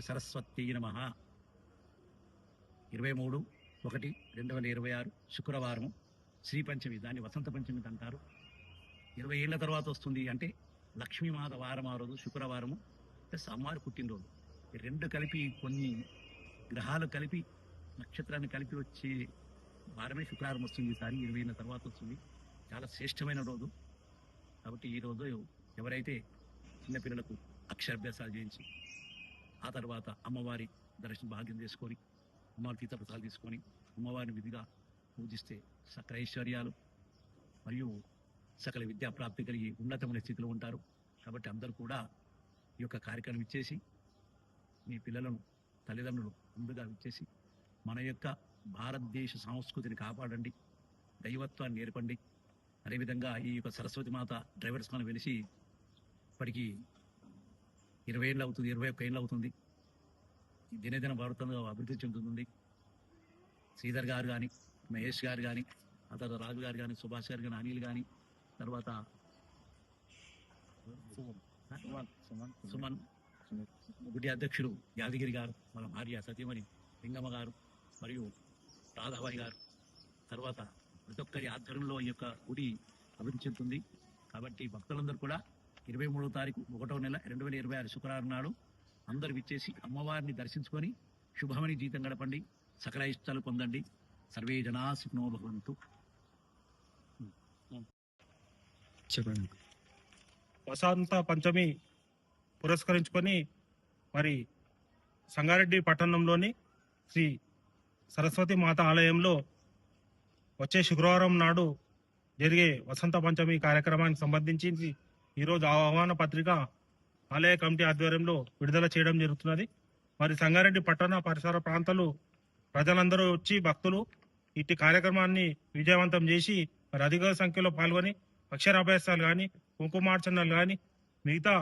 సరస్వతీ నమః. 23/1/2026 శుక్రవారం శ్రీ పంచమి, దాన్ని వసంత పంచమి అంటారు. 20 ఏళ్ల తర్వాత వస్తుంది అంటే లక్ష్మీమాత వారం ఆ రోజు శుక్రవారము ప్లస్ అమ్మవారి పుట్టినరోజు. ఈ రెండు కలిపి కొన్ని గ్రహాలు కలిపి నక్షత్రాన్ని కలిపి వచ్చే వారమే శుక్రవారం వస్తుంది. ఈసారి 20 ఏళ్ల తర్వాత వస్తుంది. చాలా శ్రేష్టమైన రోజు. కాబట్టి ఈరోజు ఎవరైతే చిన్నపిల్లలకు అక్షరాభ్యాసాలు చేయించి ఆ తర్వాత అమ్మవారి దర్శన భాగ్యం చేసుకొని అమ్మవారి తీర్థప్రసాదాలు తీసుకొని అమ్మవారిని విధిగా పూజిస్తే సకల ఐశ్వర్యాలు మరియు సకల విద్యా ప్రాప్తి కలిగి ఉన్నతమైన స్థితిలో ఉంటారు. కాబట్టి అందరూ కూడా ఈ యొక్క కార్యక్రమం ఇచ్చేసి మీ పిల్లలను తల్లిదండ్రులు ముందుగా ఇచ్చేసి మన యొక్క భారతదేశ సంస్కృతిని కాపాడండి, దైవత్వాన్ని నేర్పండి. అదేవిధంగా ఈ యొక్క సరస్వతి మాత డ్రైవర్స్ మనం వెలిసి ఇప్పటికీ 20 ఏళ్ళు అవుతుంది, 21 ఏళ్ళు అవుతుంది. దినదిన భారతంగా అభివృద్ధి చెందుతుంది. శ్రీధర్ గారు కానీ, మహేష్ గారు కానీ, ఆ తర్వాత రాజు గారు కానీ, సుభాష్ గారు కానీ, అనిల్ కానీ, తర్వాత సుమన్ గుడి అధ్యక్షుడు యాదగిరి గారు, మన భార్య సతీమణి లింగమ్మ గారు మరియు రాధాబాయి గారు, తర్వాత ప్రతి ఒక్కరి ఆధ్వర్యంలో ఈ యొక్క గుడి అభివృద్ధి చెందుతుంది. కాబట్టి భక్తులందరూ కూడా 23వ తారీఖు 1వ నెల 2026 శుక్రవారం నాడు అందరూ విచ్చేసి అమ్మవారిని దర్శించుకొని శుభమని జీవితం గడపండి, సకల ఇష్టాలు పొందండి. సర్వే జనా సుఖినో భవంతు. చెప్పండి. వసంత పంచమి పురస్కరించుకొని మరి సంగారెడ్డి పట్టణంలోని శ్రీ సరస్వతి మాత ఆలయంలో వచ్చే శుక్రవారం నాడు జరిగే వసంత పంచమి కార్యక్రమానికి సంబంధించి ఈరోజు ఆహ్వాన పత్రిక ఆలయ కమిటీ ఆధ్వర్యంలో విడుదల చేయడం జరుగుతున్నది. మరి సంగారెడ్డి పట్టణ పరిసర ప్రాంతాలు ప్రజలందరూ వచ్చి భక్తులు ఇట్టి కార్యక్రమాన్ని విజయవంతం చేసి మరి అధిక సంఖ్యలో పాల్గొని అక్షరాభ్యాసాలు కానీ, కుంకుమార్చనలు కానీ, మిగతా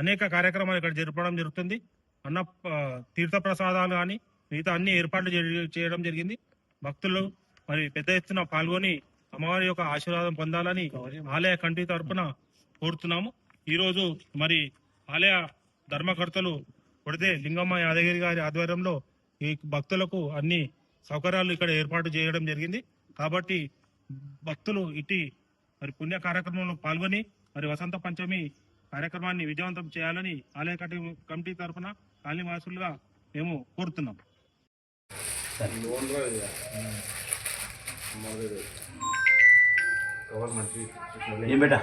అనేక కార్యక్రమాలు ఇక్కడ జరపడం జరుగుతుంది. అన్న తీర్థప్రసాదాలు కానీ మిగతా అన్ని ఏర్పాట్లు చేయడం జరిగింది. భక్తులు మరి పెద్ద ఎత్తున పాల్గొని అమ్మవారి యొక్క ఆశీర్వాదం పొందాలని ఆలయ కమిటీ తరఫున కోరుతున్నాము. ఈరోజు మరి ఆలయ ధర్మకర్తలు కొడితే లింగమ్మ యాదగిరి గారి ఆధ్వర్యంలో ఈ భక్తులకు అన్ని సౌకర్యాలు ఇక్కడ ఏర్పాటు చేయడం జరిగింది. కాబట్టి భక్తులు ఇట్టి మరి పుణ్య కార్యక్రమంలో పాల్గొని మరి వసంత పంచమి కార్యక్రమాన్ని విజయవంతం చేయాలని ఆలయ కమిటీ తరఫున కాలనీవాసులుగా మేము కోరుతున్నాం. ఏం బేటా